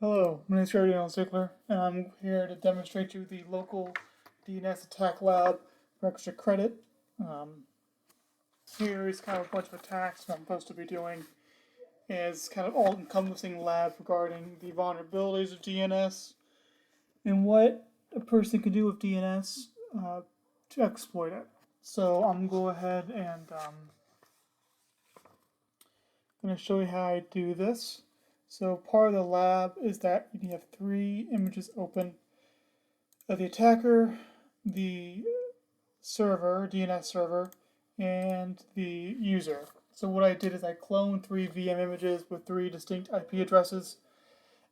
Hello, my name is Gary Ziegler, and I'm here to demonstrate to you the local DNS attack lab for extra credit. Um, Here is kind of a bunch of attacks that I'm supposed to be doing. Is kind of all-encompassing lab regarding the vulnerabilities of DNS and what a person can do with DNS to exploit it. So I'm going to go ahead and going to show you how I do this. So part of the lab is that you have three images open of the attacker, the server, DNS server, and the user. So what I did is I cloned three VM images with three distinct IP addresses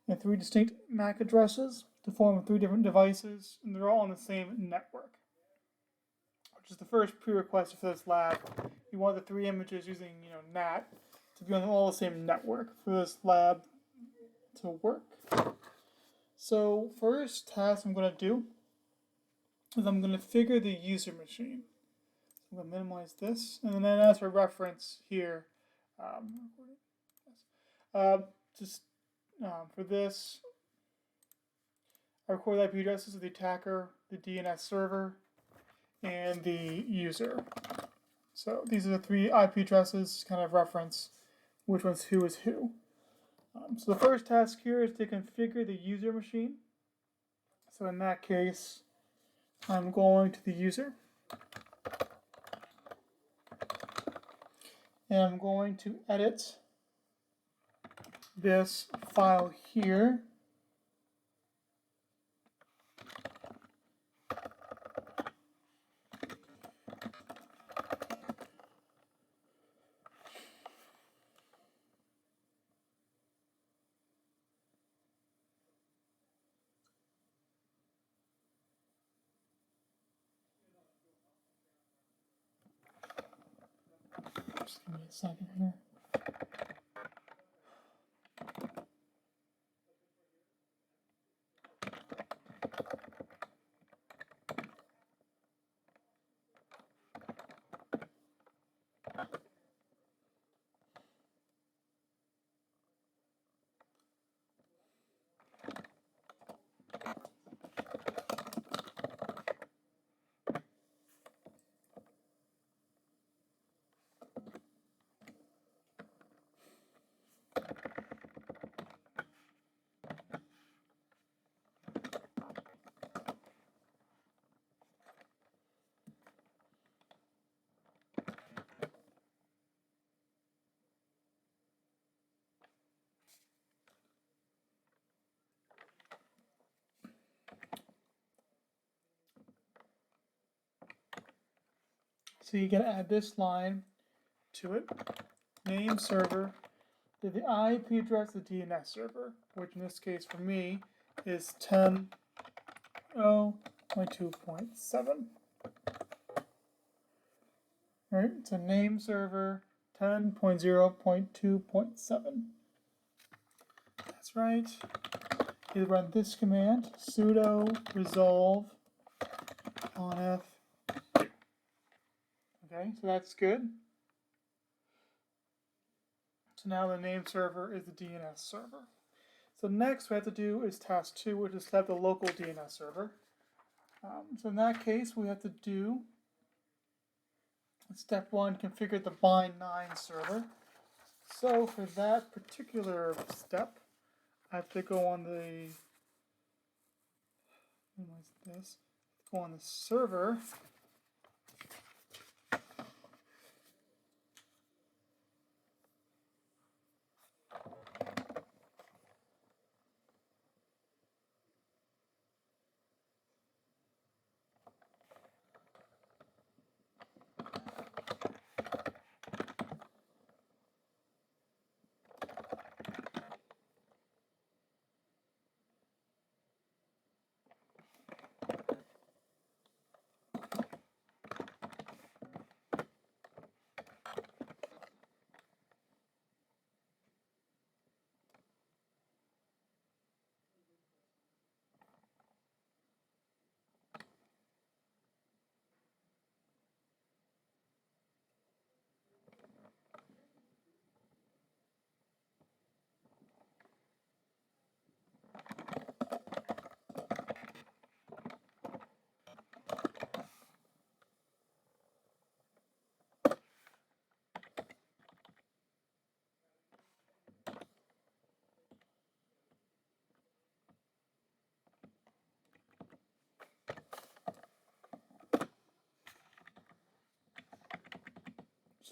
and three distinct MAC addresses to form three different devices, and they're all on the same network, which is the first prerequisite for this lab. You want the three images using NAT to be on all the same network for this lab to work. So first task I'm going to do is I'm going to figure the user machine. I'm going to minimize this, and then as for reference here, just for this, I record the IP addresses of the attacker, the DNS server, and the user. So these are the three IP addresses, kind of reference which one's who is who. So the first task here is to configure the user machine. So in that case, I'm going to the user, and I'm going to edit this file here. Just give me a second here. So you can add this line to it. Name server, the IP address of the DNS server, which in this case for me is 10.0.2.7. Alright, so name server 10.0.2.7. That's right. You run this command, sudo resolve conf. Okay, so that's good. So now the name server is the DNS server. So next we have to do is task 2, which is set up the local DNS server. So in that case, we have to do step 1, configure the bind9 server. So for that particular step, I have to go on the server.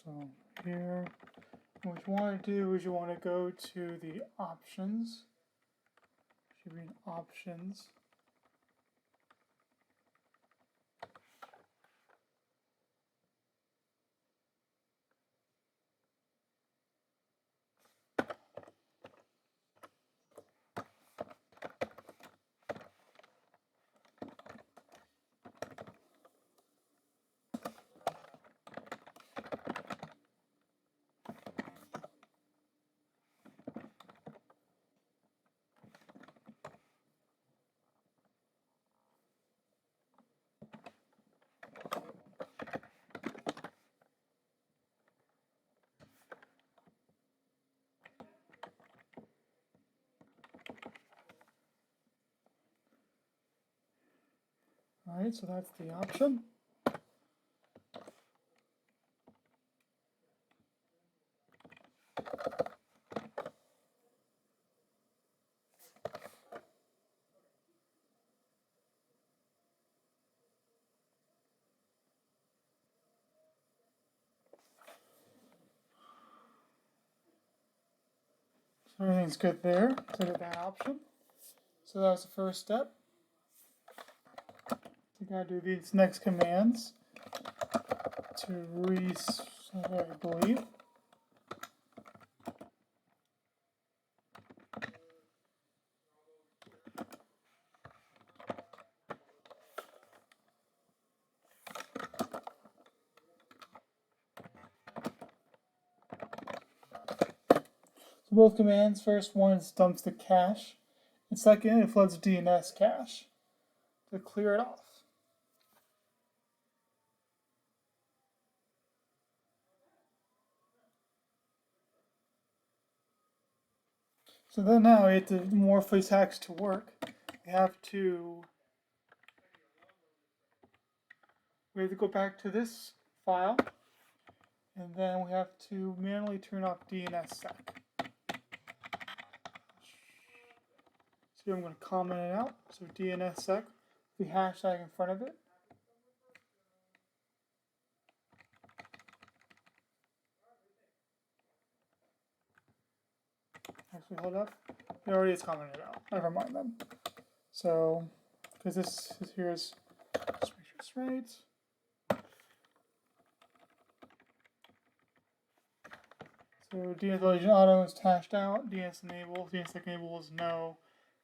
So here, what you want to do is you want to go to the options. Should be in options. All right, so that's the option. So everything's good there. So get that option. So that was the first step. You gotta do these next commands to reset, I believe. So both commands, first one dumps the cache, and second it floods DNS cache to clear it off. So then now we have to, more for these hacks to work, we have to go back to this file, and then we have to manually turn off DNSSEC. So I'm going to comment it out. So DNSSEC, the hashtag in front of it. Actually, hold up. It already is commented out. Never mind then. So, because this is here's, just make sure it's right. So DNS Legion Auto is hashed out. DNS enable. DNS enable is no.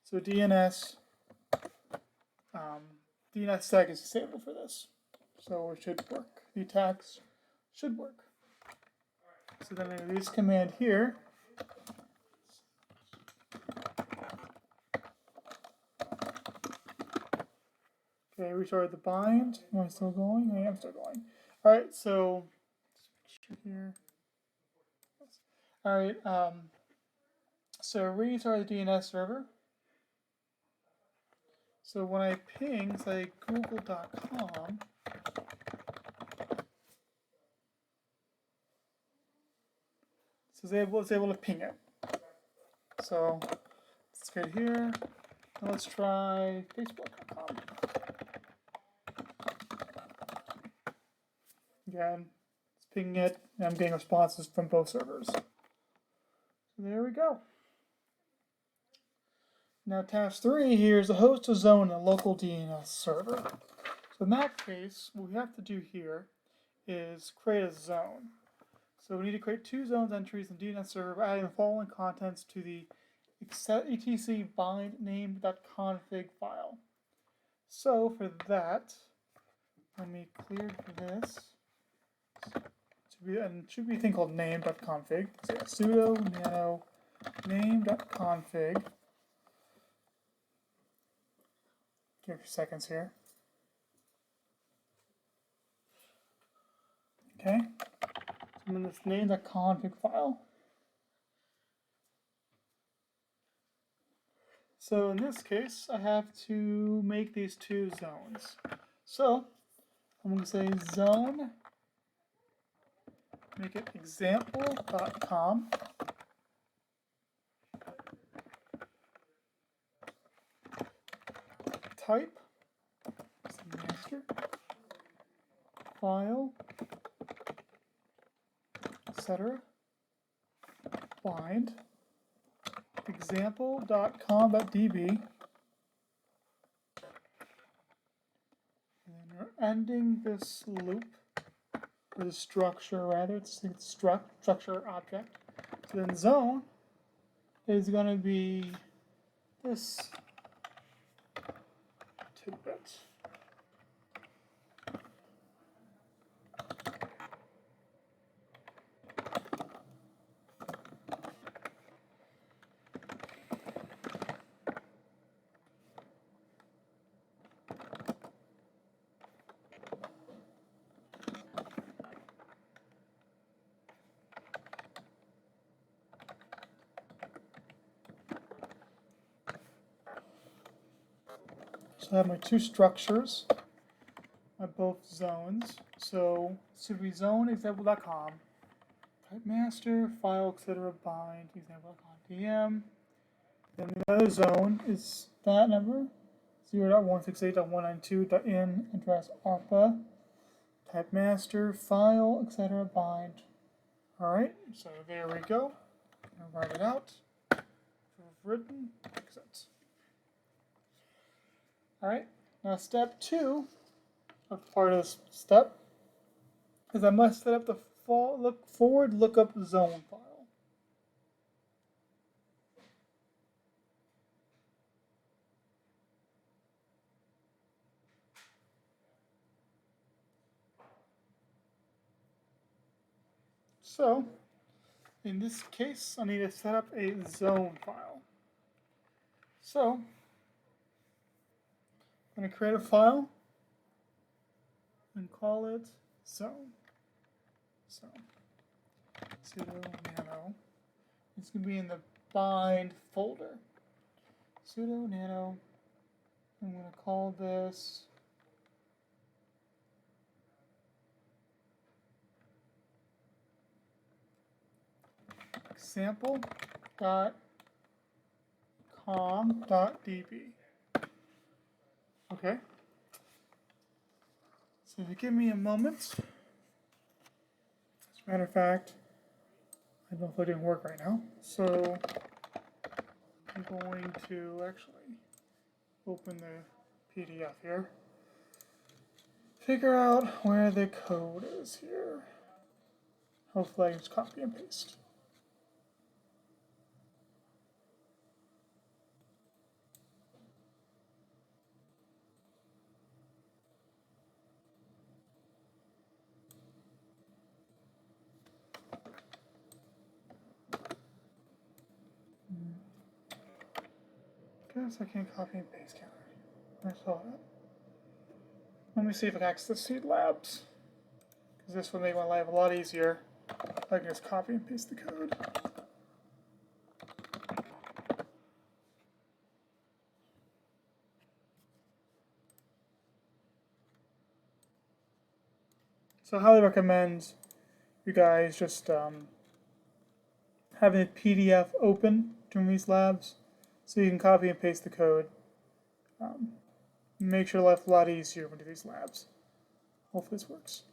So DNS DNSSEC is disabled for this. So it should work. The attacks should work. So then I do this command here. Okay, restart the bind. Am I still going? I am still going. Alright, so here. Alright, so restart the DNS server. So when I ping, say google.com, it's able to ping it. So let's go here. Now let's try facebook.com. Again, it's pinging it, and I'm getting responses from both servers. So there we go. Now task 3 here is to host a zone in a local DNS server. So in that case, what we have to do here is create a zone. So we need to create 2 zones entries in DNS server by adding the following contents to the etc bind name.config file. So for that, let me clear this. And it should be a thing called name.config. So yeah, sudo nano name.config. Give it a few seconds here. Okay. I'm in this name.config file. So in this case, I have to make these 2 zones. So I'm going to say zone, make it example.com. Type, master, file, etc. Bind example.com.db, and then we're ending this loop, or the structure rather, it's structure object. So then zone is going to be this tidbit. So I have my two structures at both zones. So should we zone example.com, type master, file, etc. bind example.com DM. Then the other zone is that number 0.168.192.in address ARPA, type master, file, etc. bind. Alright, so there we go. I'm going to write it out. Written, exit. Alright, now step 2 of part of this step is I must set up the forward lookup zone file. So, in this case, I need to set up a zone file. So, I'm going to create a file and call it zone. So, sudo nano. It's going to be in the bind folder. Sudo nano. I'm going to call this example.com.db. Okay. So if you give me a moment, as a matter of fact, I don't know if it didn't work right now. So I'm going to actually open the PDF here. Figure out where the code is here. Hopefully I can just copy and paste. Guess I can't copy and paste, can I? I saw that. Let me see if I can access Seed Labs, because this will make my life a lot easier. I can just copy and paste the code. So I highly recommend you guys just having a PDF open during these labs so you can copy and paste the code. Make your life a lot easier when you do these labs. Hopefully this works.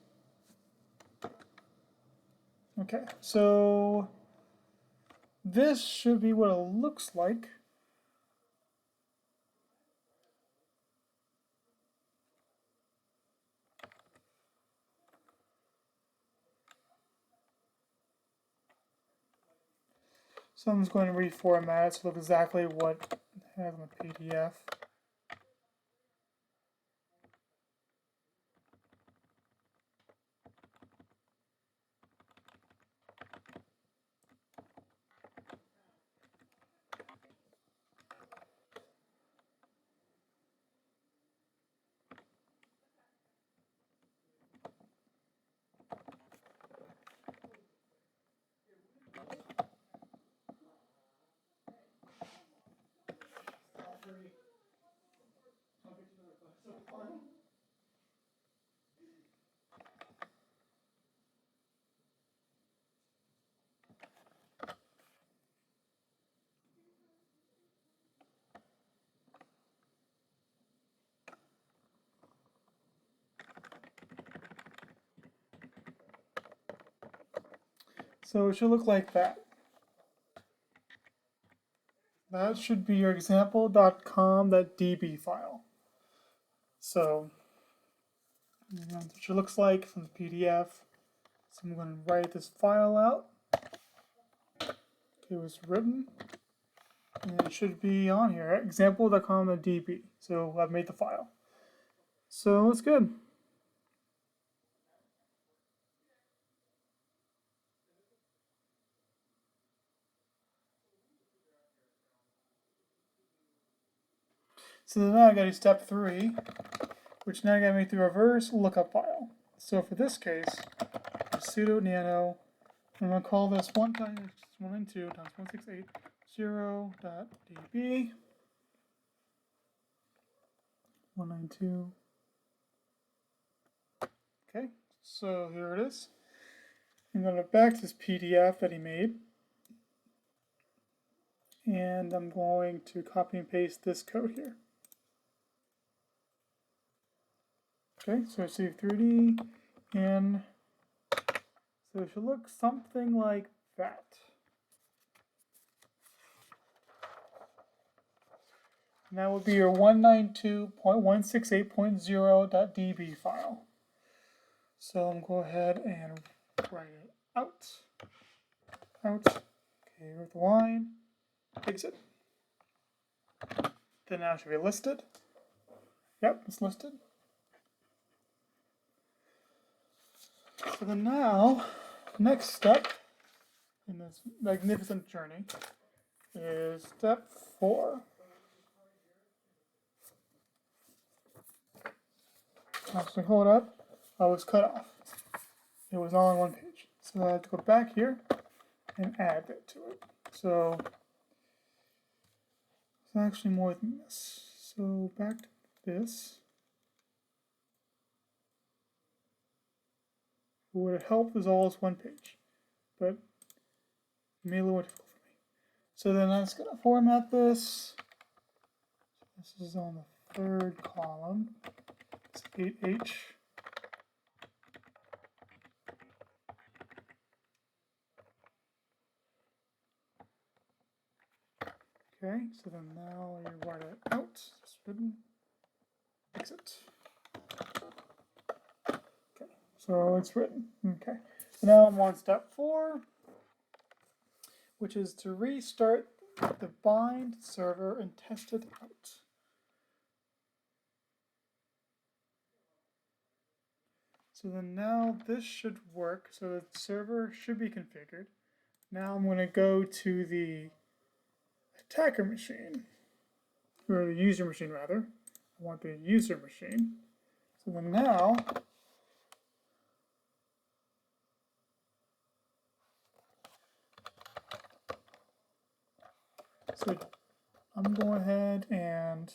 Okay, so this should be what it looks like. So I'm just going to reformat it to look exactly what it has in the PDF. So it should look like that. That should be your example.com.db file. So that's what it looks like from the PDF. So I'm going to write this file out. It was written, and it should be on here, example.com.db. So I've made the file. So it's good. So then now I got to step 3, which now got me the reverse lookup file. So for this case, sudo nano, I'm going to call this 1 times 192 times 168.0.db. 192. Okay, so here it is. I'm going to go back to this PDF that he made. And I'm going to copy and paste this code here. Okay, so I save 3D, and so it should look something like that. And that would be your 192.168.0.db file. So I'm going to go ahead and write it out. Okay, with the line, exit. Then now it should be listed. Yep, it's listed. So then now, next step in this magnificent journey is step 4. Actually, hold up. I was cut off. It was all on one page. So I have to go back here and add that to it. So it's actually more than this. So back to this. What would have helped is all is one page, but it made it a little more difficult for me. So then I'm just going to format this. This is on the 3rd column. It's 8H. Okay, so then now you write it out. It's written. Exit. Okay, so it's written. Okay, so now I'm on step 4, which is to restart the bind server and test it out. So then now this should work. So the server should be configured. Now I'm going to go to the attacker machine, or the user machine rather. I want the user machine. So then now, so I'm going ahead and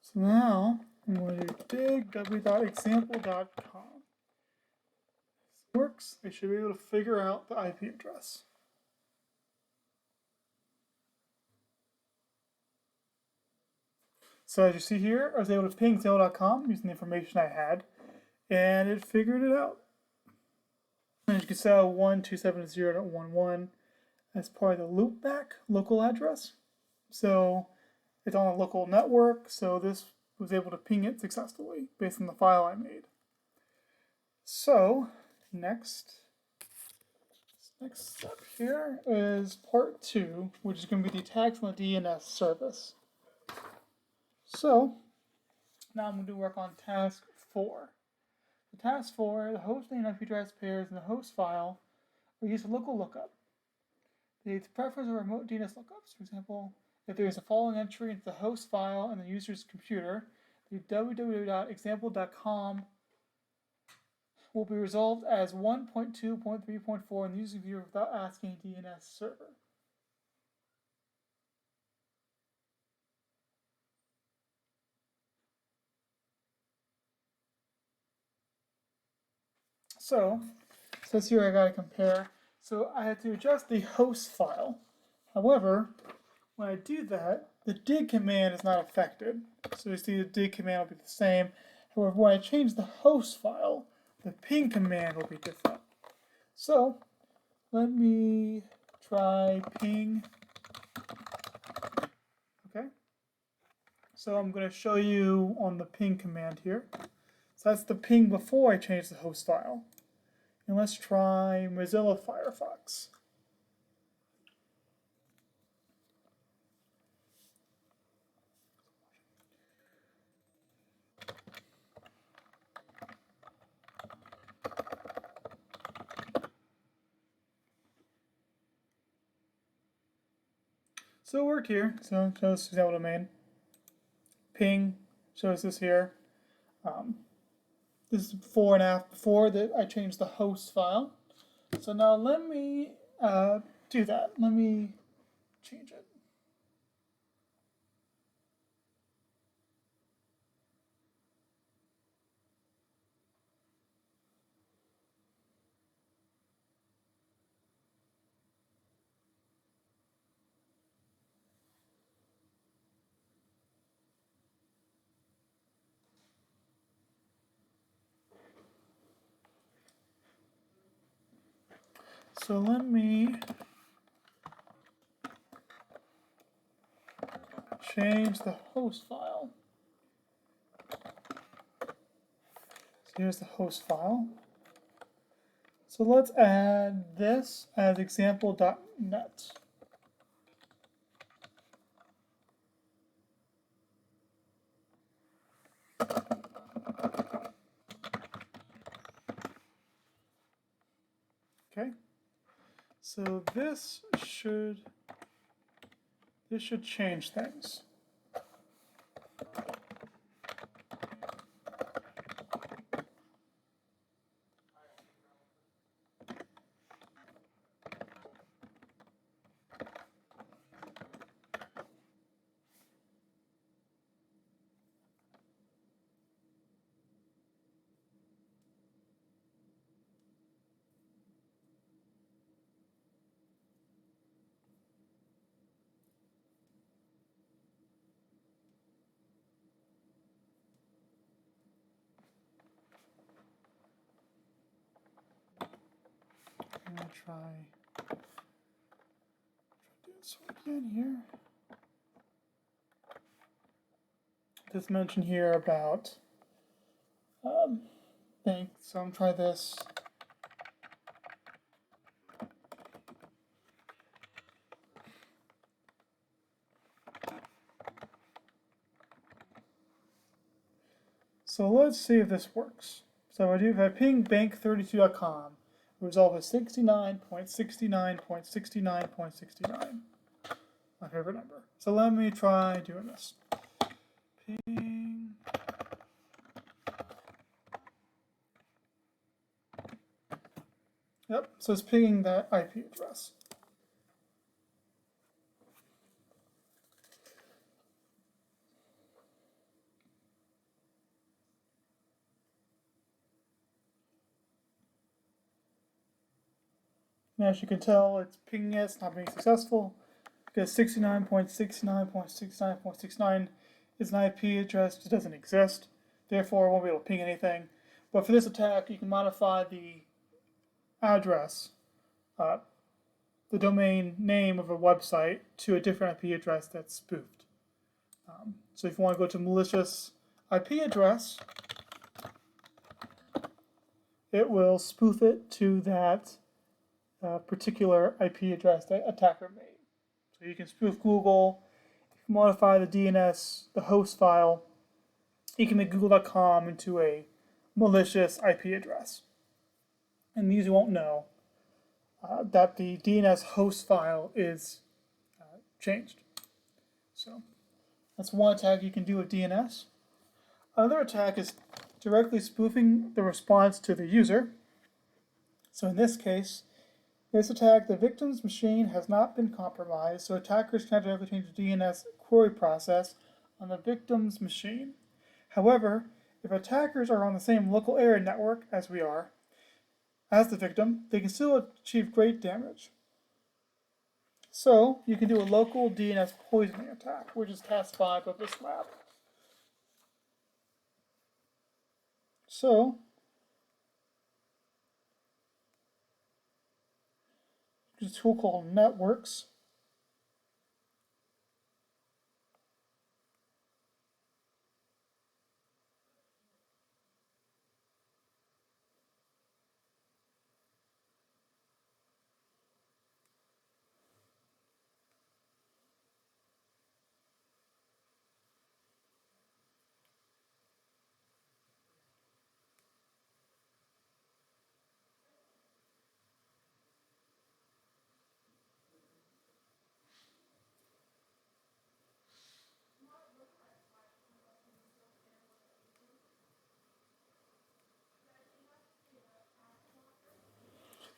so now I'm going to dig w.example.com. This works. I should be able to figure out the IP address. So as you see here, I was able to ping example.com using the information I had, and it figured it out. And you can see 127.0.11 as part of the loopback local address. So it's on a local network, so this was able to ping it successfully based on the file I made. So next step here is part 2, which is going to be the attacks on the DNS service. So now I'm going to work on task 4. The task 4, the host name and IP address pairs in the host file are used for local lookup. The preference of remote DNS lookups. For example, if there is a following entry into the host file and the user's computer, the www.example.com will be resolved as 1.2.3.4 in the user viewer without asking a DNS server. So it says here I gotta compare. So I had to adjust the host file. However, when I do that, the dig command is not affected. So you see the dig command will be the same. However, when I change the host file, the ping command will be different. So let me try ping. Okay. So I'm going to show you on the ping command here. So that's the ping before I change the host file. And let's try Mozilla Firefox. So it worked here. So it shows example domain. Ping shows this here. This is before and after, before that I changed the host file. So now let me do that. Let me change it. So let me change the host file. So here's the host file. So let's add this as example.net. Okay. So this should change things. I'm gonna try this one again here. This mention here about bank. So I'm gonna try this. So let's see if this works. So if I ping bank32.com, the result is 69.69.69.69. My favorite number. So let me try doing this. Ping. Yep, so it's pinging that IP address. And as you can tell, it's pinging it, it's not being successful, because 69.69.69.69 is an IP address that doesn't exist, therefore it won't be able to ping anything. But for this attack, you can modify the address, the domain name of a website, to a different IP address that's spoofed. So if you want to go to malicious IP address, it will spoof it to that particular IP address that attacker made. So you can spoof Google, you can modify the DNS, the host file, you can make google.com into a malicious IP address. And these you won't know that the DNS host file is changed. So that's one attack you can do with DNS. Another attack is directly spoofing the response to the user. So in this case, this attack, the victim's machine has not been compromised, so attackers cannot directly change the DNS query process on the victim's machine. However, if attackers are on the same local area network as we are, as the victim, they can still achieve great damage. So you can do a local DNS poisoning attack, which is task 5 of this lab. So there's a tool called Networks.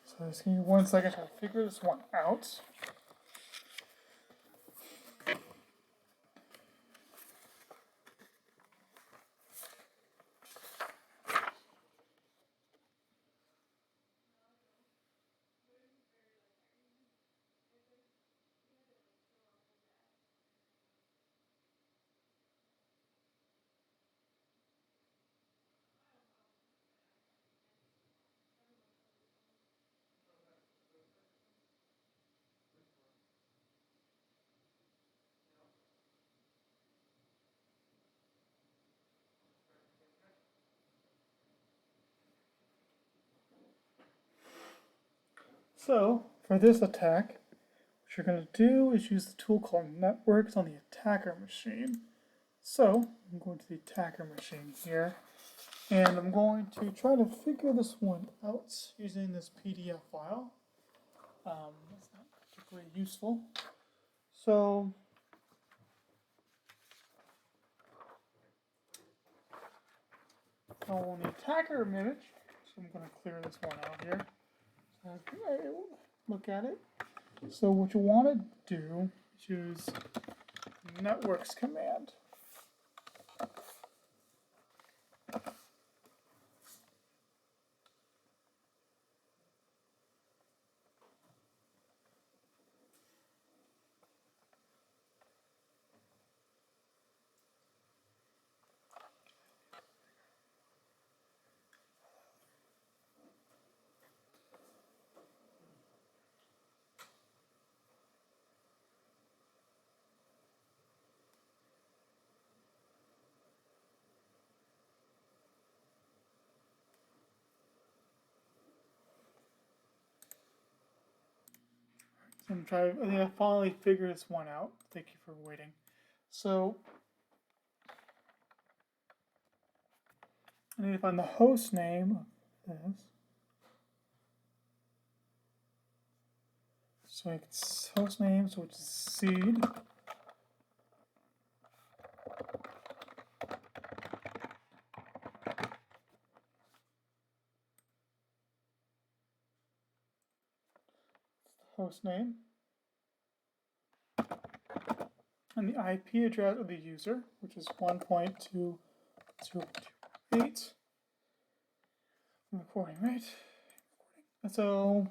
So just give me 1 second to figure this one out. So for this attack, what you're going to do is use the tool called Networks on the attacker machine. So I'm going to the attacker machine here, and I'm going to try to figure this one out using this PDF file. It's not particularly useful. So on the attacker image, so I'm going to clear this one out here. So look at it. So what you want to do is use networks command. So I think I finally figured this one out. Thank you for waiting. So I need to find the host name of this. So it's host name, so it's seed. Host name. And the IP address of the user, which is 1.2.2.8. I'm recording, right? And so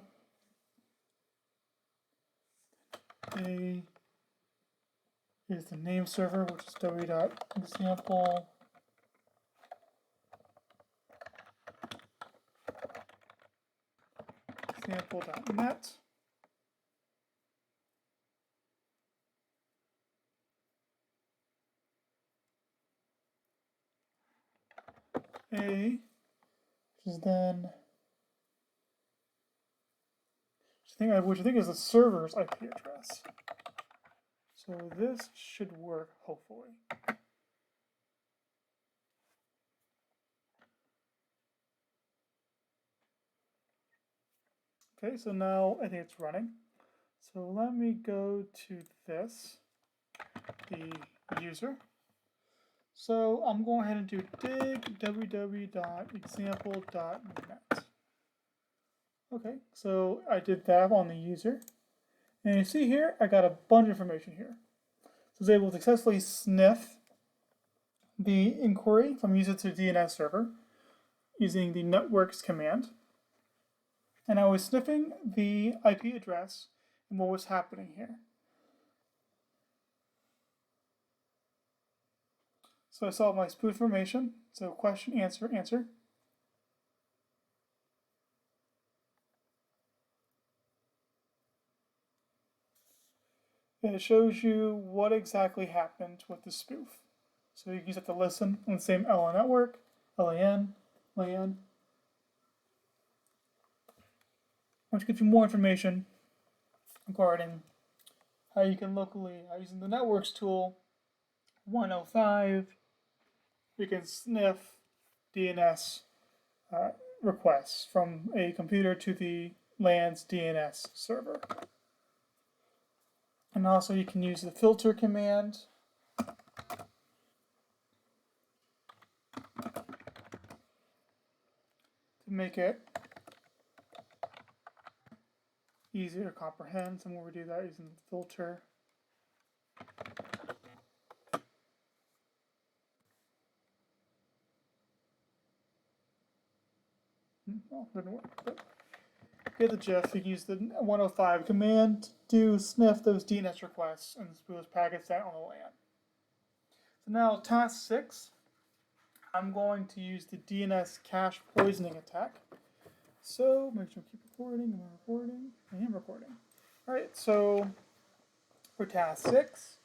A is the name server, which is w.example. Example.net. A, which is then, which I think is the server's IP address. So this should work, hopefully. Okay, so now I think it's running. So let me go to this, the user. So I'm going ahead and do dig www.example.net. Okay, so I did that on the user. And you see here, I got a bunch of information here. So I was able to successfully sniff the inquiry from user to DNS server using the networks command. And I was sniffing the IP address and what was happening here. So I saw my spoof information. So question, answer, answer. And it shows you what exactly happened with the spoof. So you just have to listen on the same LAN network, LAN, LAN. Which gives you more information regarding how you can locally, using the networks tool 105, you can sniff DNS requests from a computer to the LAN's DNS server. And also you can use the filter command to make it easier to comprehend. So we'll do that using the filter. Well, didn't work, but get the gist. You can use the 105 command to sniff those DNS requests and spoof those packets out on the LAN. So now task 6, I'm going to use the DNS cache poisoning attack. So make sure I keep recording. Am I recording? I am recording. All right, so for task 6,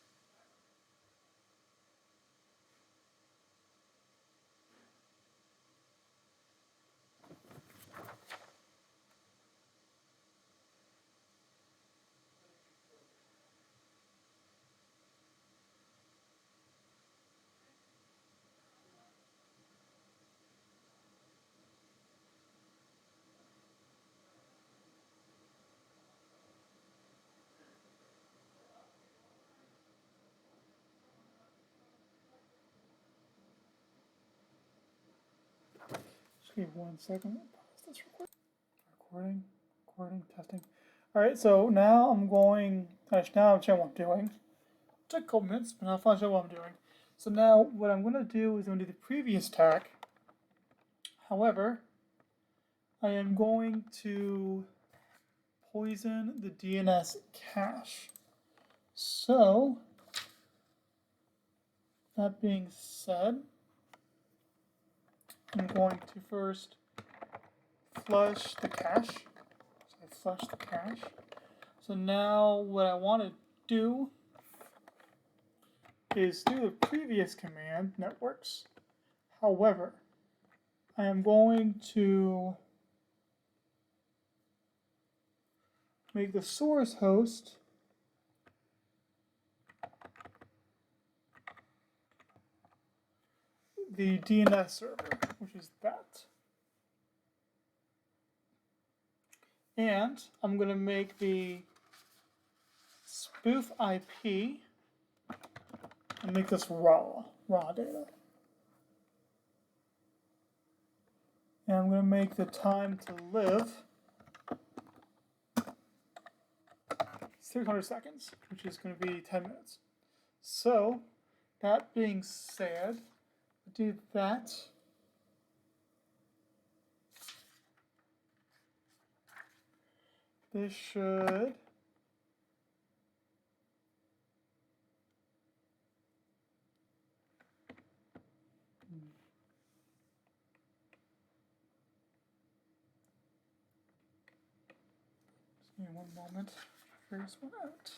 just give me 1 second. Pause this recording, testing. All right, so now I'm going, actually now I'm showing what I'm doing. It took a couple minutes, but I'll find out what I'm doing. So now what I'm going to do is I'm going to do the previous tack. However, I am going to poison the DNS cache. So, that being said, I'm going to first flush the cache. So I flush the cache. So now what I want to do is do the previous command, networks. However, I am going to make the source host the DNS server, which is that. And I'm going to make the spoof IP and make this raw data. And I'm going to make the time to live 600 seconds, which is going to be 10 minutes. So, that being said, do that. This should just give me 1 moment to figure this one out.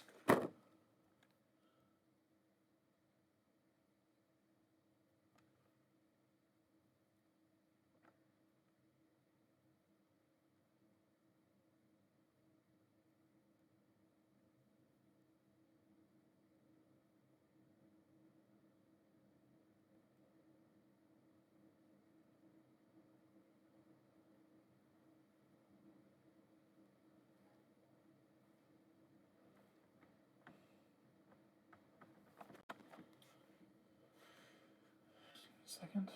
Second.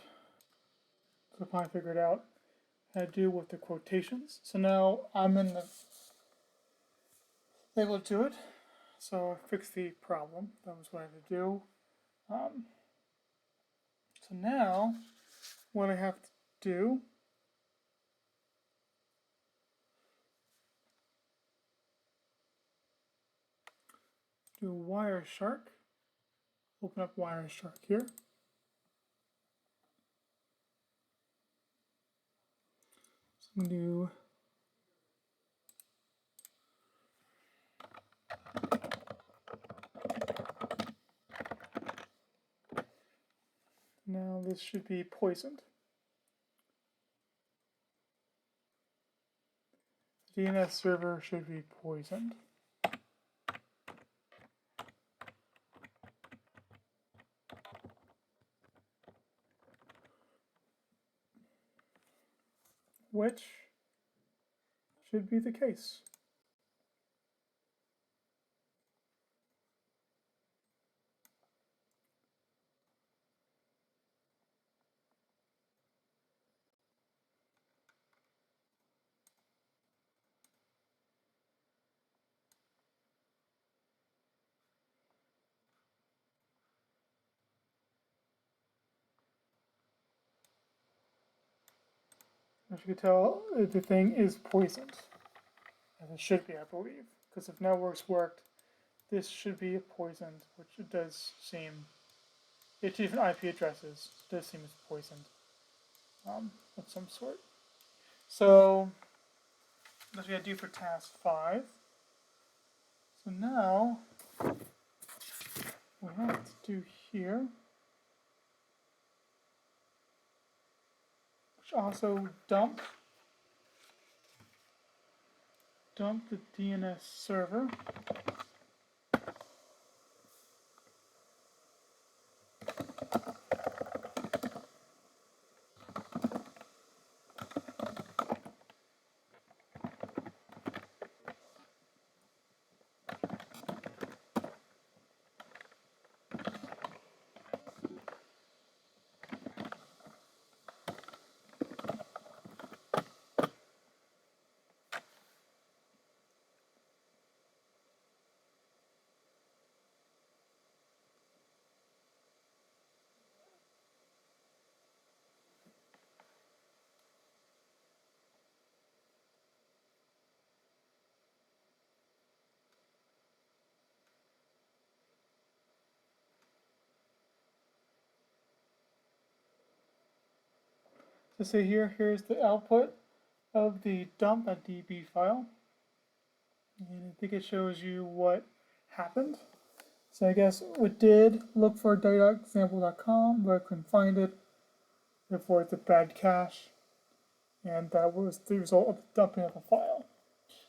So I finally figured out how to do with the quotations. So now I'm in the able to do it. So I fixed the problem. That was what I had to do. So now what I have to do do Wireshark. Open up Wireshark here. So I'm going to do now this should be poisoned. The DNS server should be poisoned. Which should be the case. As you can tell, the thing is poisoned. As it should be, I believe. Because if networks worked, this should be poisoned, which it does seem. It's even IP addresses. It does seem it's poisoned of some sort. So that's what we gotta do for task 5. So now we have to do here, which also dump the DNS server. So say here's the output of the dump.db file. And I think it shows you what happened. So I guess it did look for data.example.com, but I couldn't find it. Therefore, it's a bad cache. And that was the result of the dumping of the file.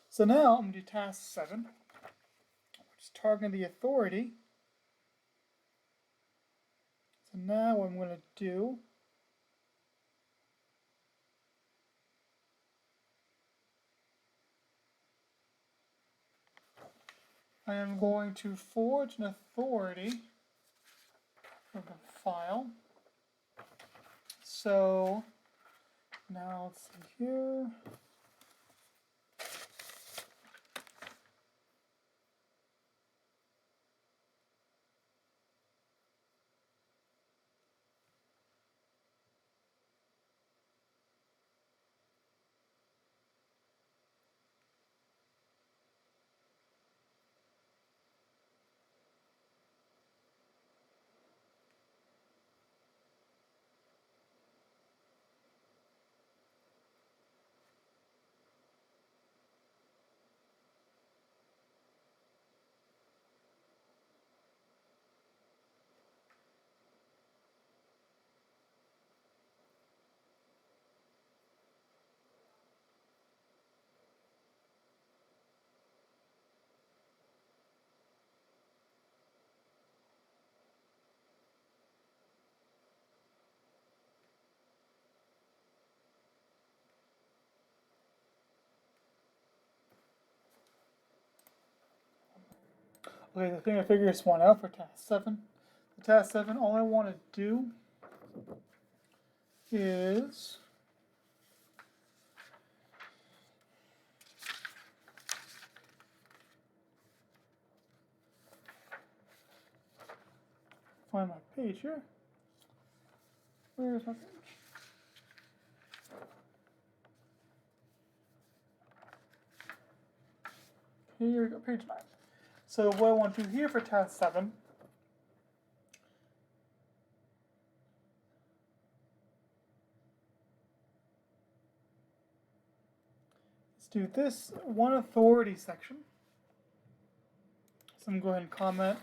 So now I'm going to do task 7, which is targeting the authority. So now what I'm going to do, I am going to forge an authority for the file. So now let's see here. Okay, the thing I figured this one out for task 7. For task 7, all I want to do is find my page here. Where's my page? Here we go, page 9. So what I want to do here for task 7 is do this one authority section. So I'm going to go ahead and comment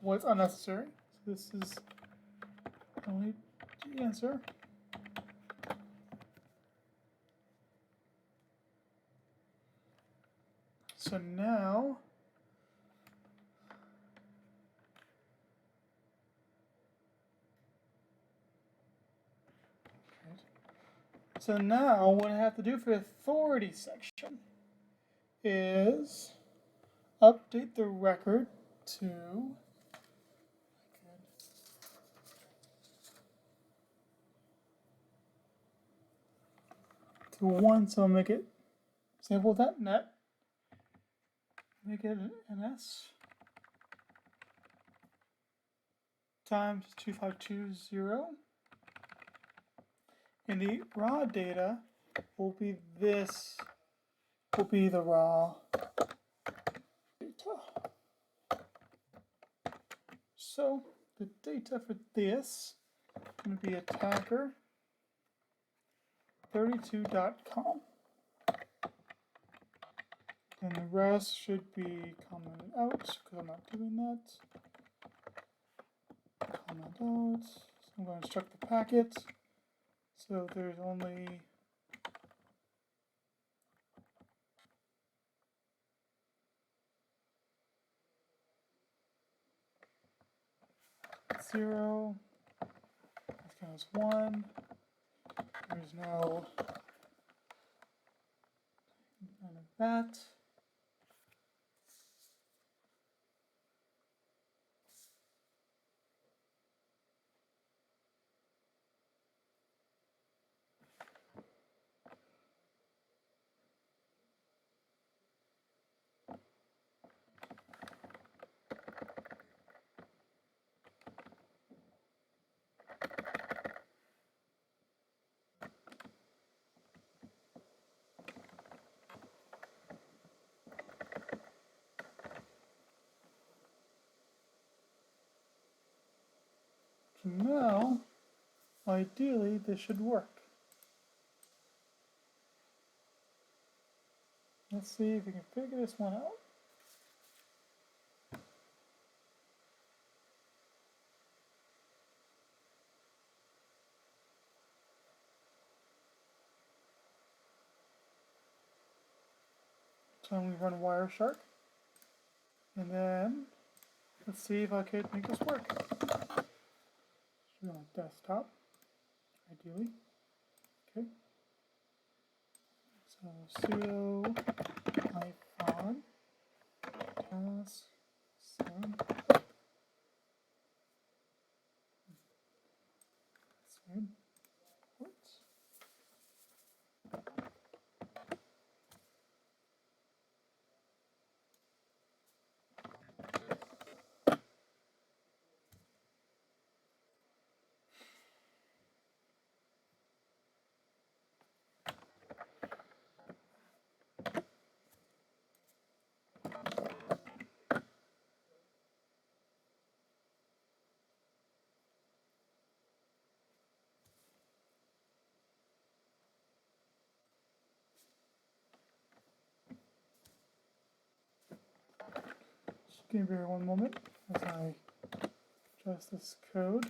what's unnecessary. So this is only the answer. So now what I have to do for the authority section is update the record to 1, so I'll make it sample.net, make it an NS times 2520, and the raw data will be this, will be the raw data. So the data for this is going to be attacker 32.com. And the rest should be commented out because I'm not doing that. Comment out. So I'm going to instruct the packet. So there's only zero. This counts 1. There's no none of that. So now, ideally, this should work. Let's see if we can figure this one out. So we run Wireshark, and then let's see if I could make this work. Should be on desktop, ideally. Okay. So sudo python task 7. Save. What? Just give me one moment as I adjust this code.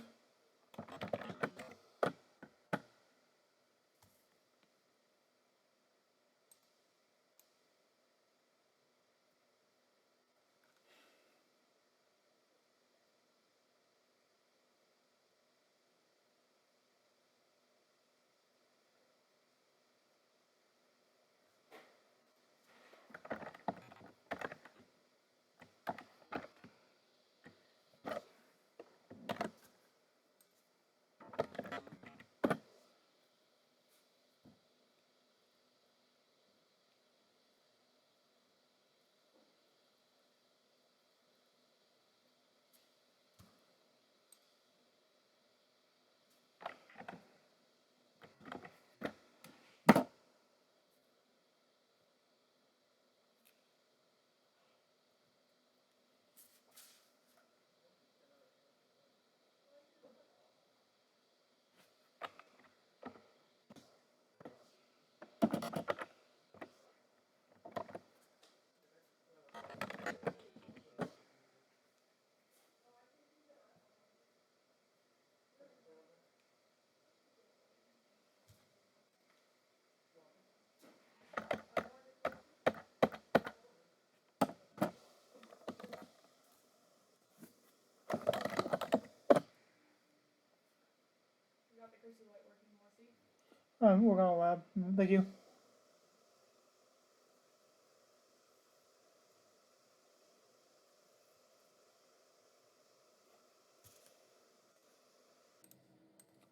We're going to lab. Thank you.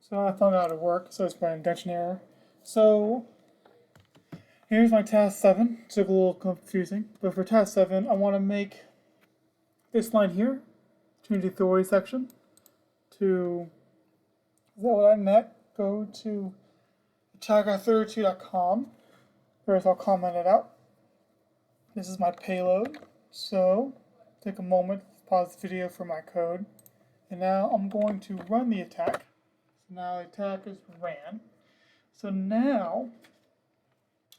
So I found out it worked, so it's my indentation error. So here's my task 7. It's a little confusing, but for task 7, I want to make this line here, change the authority section to net, go to attacker32.com. First, I'll comment it out. This is my payload, so take a moment, pause the video for my code, and now I'm going to run the attack. So now the attack is ran. So now,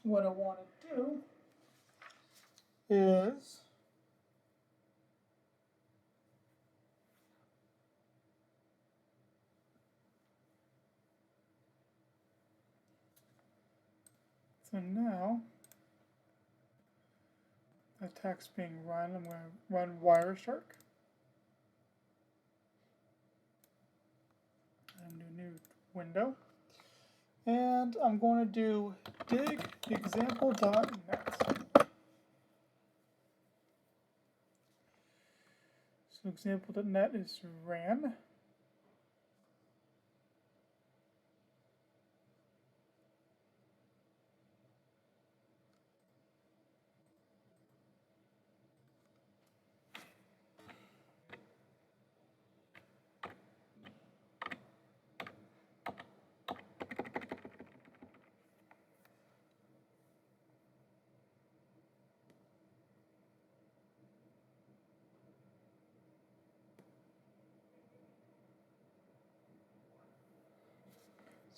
what I want to do is now the attack's being run. I'm going to run Wireshark and a new window. And I'm going to do dig example.net. So example.net is ran.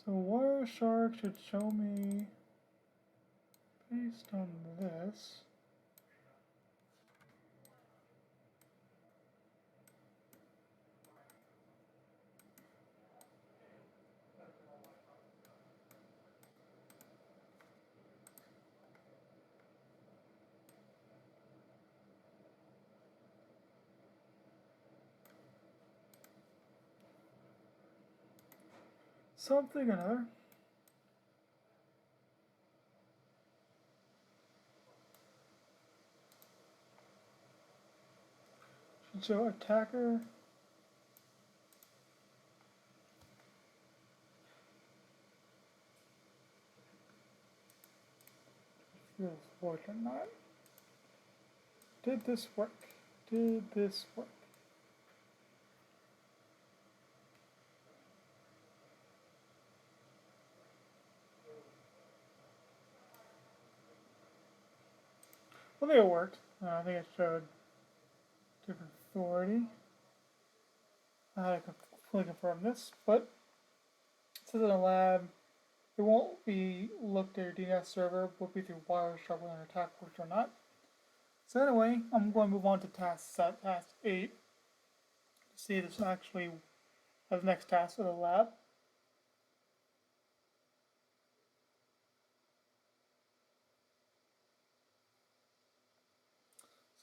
So Wireshark should show me, based on this, something or another. Should show attacker. Feels work or not. Did this work? Did this work? Well, I think it worked. I think it showed different authority. I had to fully confirm this, but it says in a lab, it won't be looked at your DNS server, it will be through Wireshark whether an attack worked or not. So anyway, I'm going to move on to task 8 to see if this actually has the next task of the lab.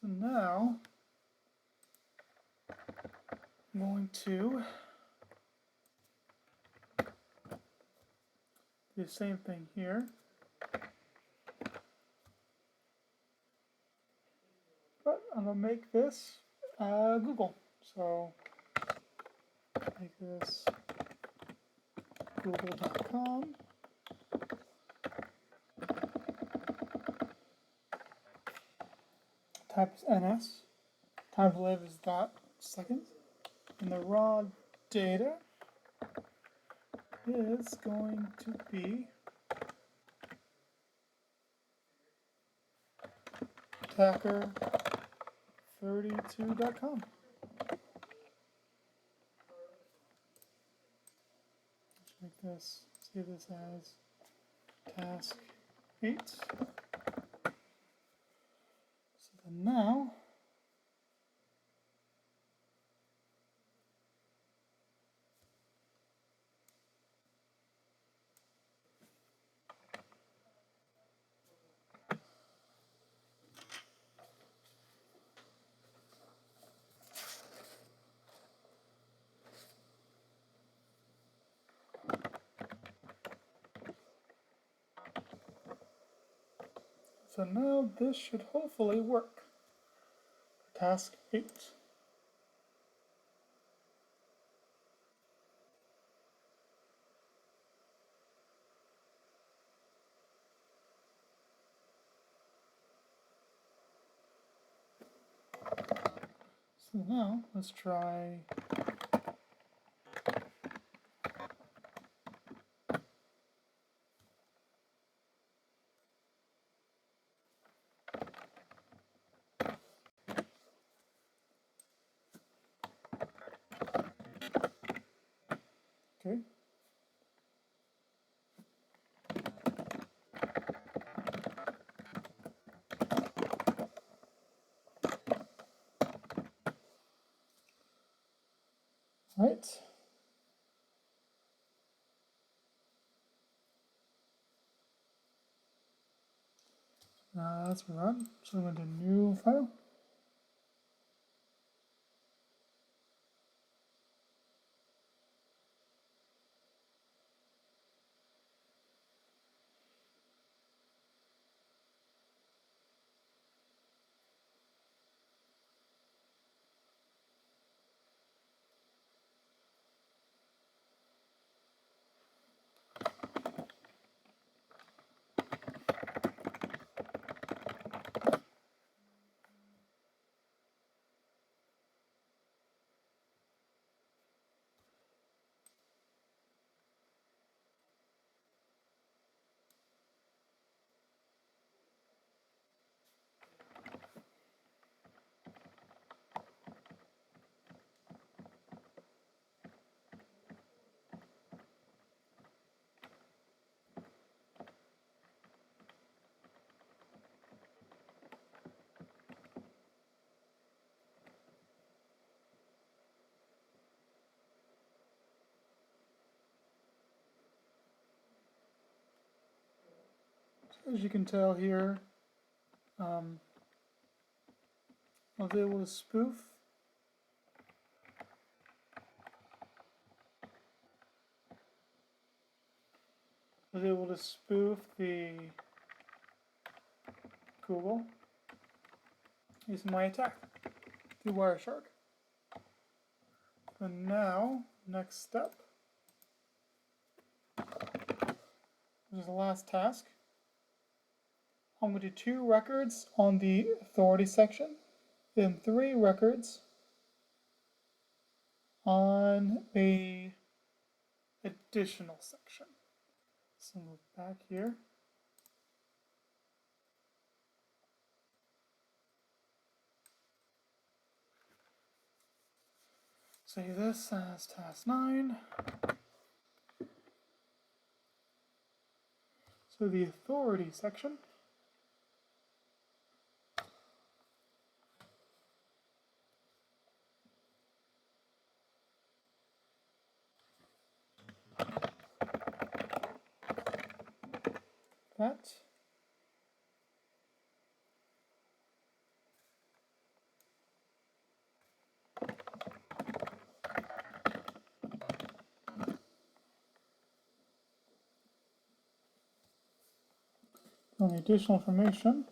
So now I'm going to do the same thing here. But I'm going to make this Google. So make this google.com. Type is NS. Time to live is that seconds. And the raw data is going to be attacker32.com. Let's make this, save this as task 8. So then now So now this should hopefully work. Task 8. So now let's try okay. Right. Let's run. So I'm going to new file. As you can tell here, I was able to spoof the Google using my attack through Wireshark. And now, next step, which is the last task. I'm going to do 2 records on the authority section, and 3 records on the additional section. So move back here. Save this as task 9. So the authority section. That. On the additional information.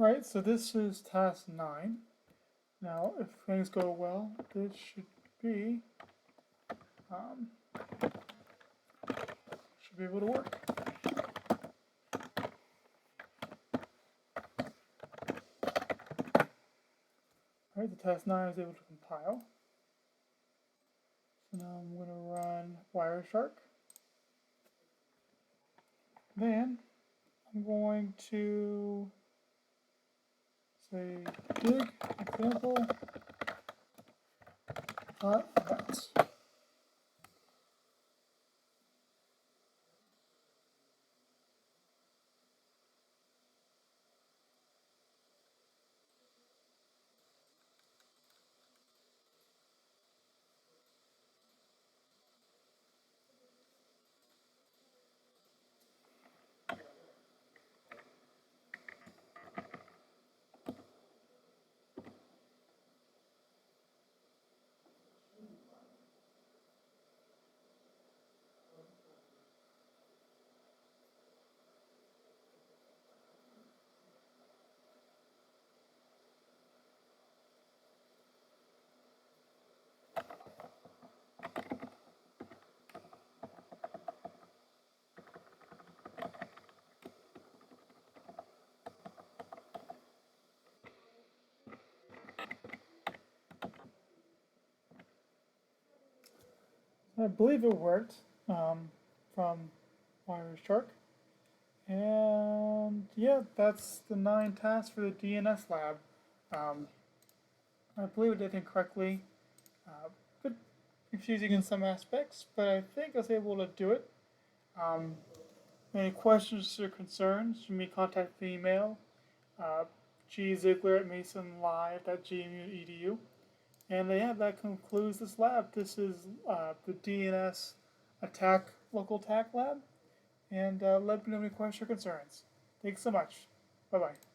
Alright, so this is task 9. Now, if things go well, this should be able to work. Alright, the task 9 is able to compile. So now I'm going to run Wireshark. Then I'm going to say dig example events. I believe it worked from Wireshark. And yeah, that's the 9 tasks for the DNS lab. I believe I did it correctly. A bit confusing in some aspects, but I think I was able to do it. Any questions or concerns, you may contact the email gziegler@masonlive.gmu.edu. And yeah, that concludes this lab. This is the DNS local attack lab. And let me know any questions or concerns. Thanks so much. Bye-bye.